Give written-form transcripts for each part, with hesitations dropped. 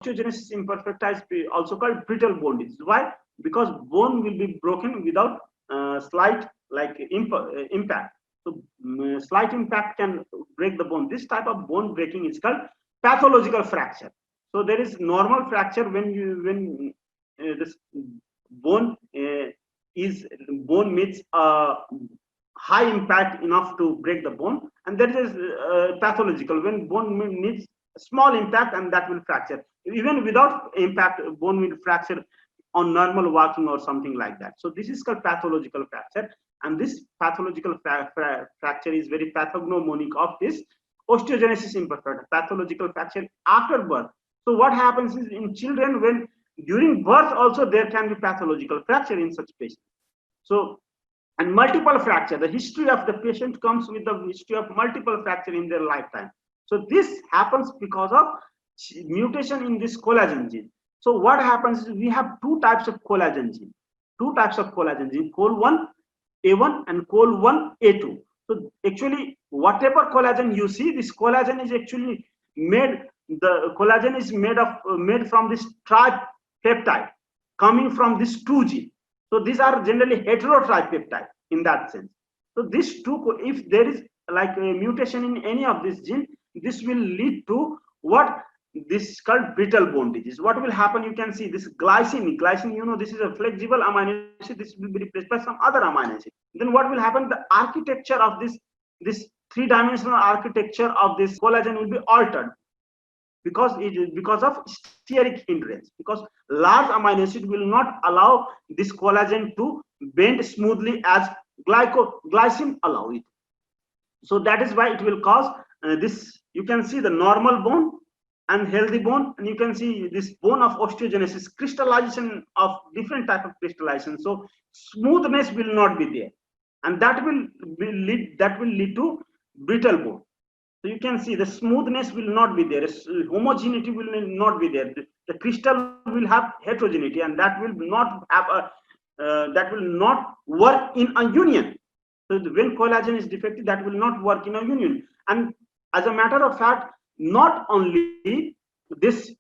osteogenesis imperfecta is also called brittle bone disease. Why? Because bone will be broken without slight like impact. So slight impact can break the bone. This type of bone breaking is called pathological fracture. So there is normal fracture when this bone bone meets high impact enough to break the bone, and that is pathological when bone needs small impact and that will fracture. Even without impact, bone will fracture on normal walking or something like that. So this is called pathological fracture, and this pathological fracture is very pathognomonic of this osteogenesis imperfecta, pathological fracture after birth. So what happens is in children, when during birth also there can be pathological fracture in such patients. So, and multiple fracture, the history of the patient comes with the history of multiple fracture in their lifetime. So this happens because of mutation in this collagen gene. So what happens is we have two types of collagen gene, col1 A1 and col1 A2. So actually whatever collagen you see, this collagen is actually made, the collagen is made from this tripeptide coming from this 2 gene. So these are generally heterotripeptide in that sense. So these two, if there is like a mutation in any of this gene, this will lead to what this is called brittle bone disease. What will happen? You can see this glycine, you know, this is a flexible amino acid. This will be replaced by some other amino acid. Then what will happen? The architecture of this three-dimensional architecture of this collagen will be altered because of steric hindrance, because large amino acid will not allow this collagen to bend smoothly as glycine allow it. So that is why it will cause this. You can see the normal bone and healthy bone, and you can see this bone of osteogenesis, crystallization of different type of crystallization. So smoothness will not be there, and that will lead to brittle bone. So you can see the smoothness will not be there, homogeneity will not be there. The crystal will have heterogeneity, and that will not have that will not work in a union. So when collagen is defective, that will not work in a union. And as a matter of fact, not only this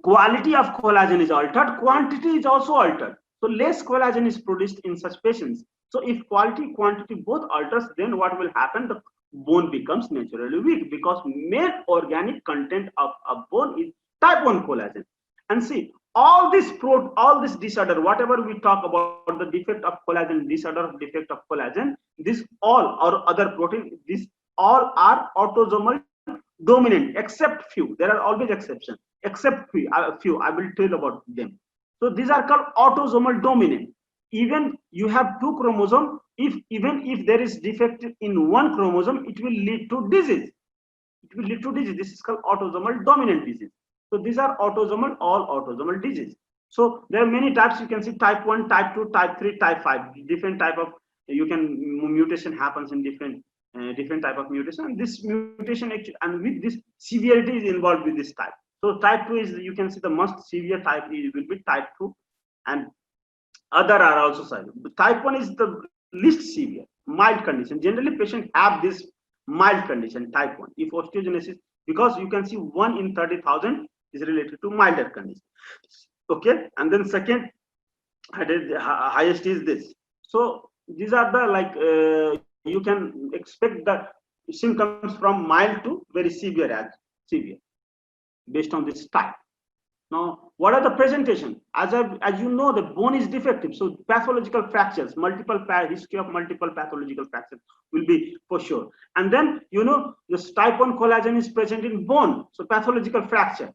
quality of collagen is altered, quantity is also altered. So less collagen is produced in such patients. So if quantity both alters, then what will happen? The bone becomes naturally weak, because main organic content of a bone is type 1 collagen. And see, all this disorder, whatever we talk about the defect of collagen, disorder of defect of collagen, this all or other protein, this all are autosomal dominant, except few. There are always exceptions, except few. I will tell about them. So these are called autosomal dominant. Even you have two chromosomes, even if there is defect in one chromosome, it will lead to disease. This is called autosomal dominant disease. So these are all autosomal disease. So there are many types. You can see type 1, type 2, type 3, type 5. Different type of mutation happens in different type of mutation. And this mutation actually, and with this severity is involved with this type. So type 2 is, you can see the most severe type will be type 2, and other are also severe. Type 1 is the least severe, mild condition. Generally patients have this mild condition, type 1. If osteogenesis, because you can see 1 in 30,000 is related to milder condition. Okay, and then second highest is this. So these are the you can expect the symptoms from mild to very severe based on this type. Now, what are the presentation? As you know, the bone is defective, so pathological fractures, history of multiple pathological fractures will be for sure. And then this type 1 collagen is present in bone, so pathological fracture.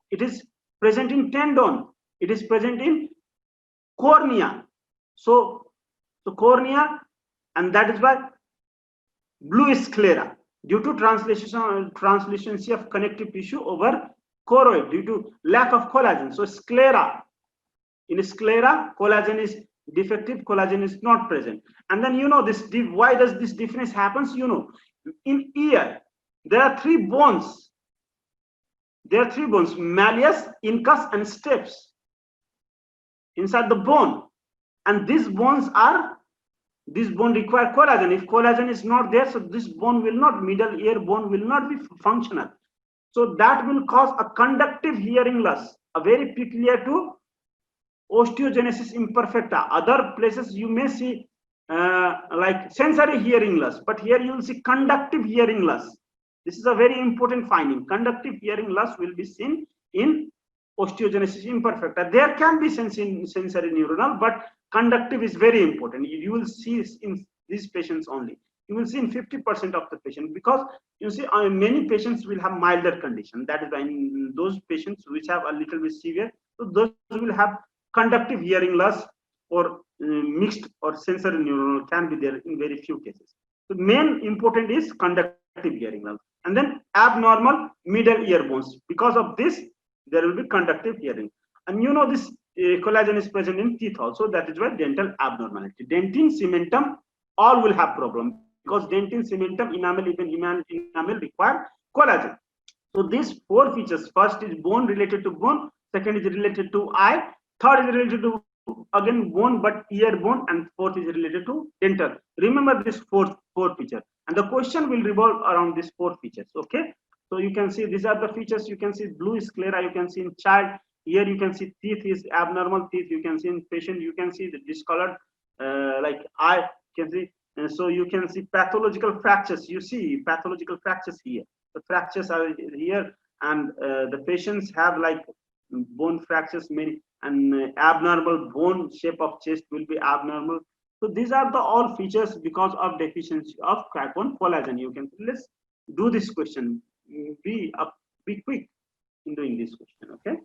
It is present in tendon. It is present in cornea. So cornea, and that is why blue sclera due to translucency of connective tissue over choroid due to lack of collagen. So sclera, in sclera collagen is defective, collagen is not present. And then this, why does this difference happens? In ear there are three bones, malleus, incus and stapes inside the bone, and these bone require collagen. If collagen is not there, so this bone will not, middle ear bone will not be functional. So that will cause a conductive hearing loss, a very peculiar to osteogenesis imperfecta. Other places you may see like sensory hearing loss, but here you will see conductive hearing loss. This is a very important finding. Conductive hearing loss will be seen in osteogenesis imperfecta. There can be sensory neuronal, but conductive is very important. You will see in these patients only. You will see in 50% of the patient, because you see many patients will have milder condition. That is why in those patients which have a little bit severe, so those will have conductive hearing loss or mixed or sensory neuronal can be there in very few cases. The main important is conductive hearing loss, and then abnormal middle ear bones. Because of this, there will be conductive hearing. And you know this collagen is present in teeth also. That is why dental abnormality. Dentine, cementum, all will have problem, because dentine, cementum, enamel, even enamel require collagen. So these four features: first is bone, related to bone; second is related to eye; third is related to again bone but ear bone; and fourth is related to dental. Remember this four feature, and the question will revolve around these four features. Okay, so you can see these are the features. You can see blue sclera, you can see in child. Here you can see teeth is abnormal teeth. You can see in patient. You can see the discolored like eye. You can see. So you can see pathological fractures. You see pathological fractures here. The fractures are here, and the patients have like bone fractures, many, and abnormal bone shape of chest will be abnormal. So these are the all features because of deficiency of collagen. You can, let's do this question. Be quick in doing this question. Okay.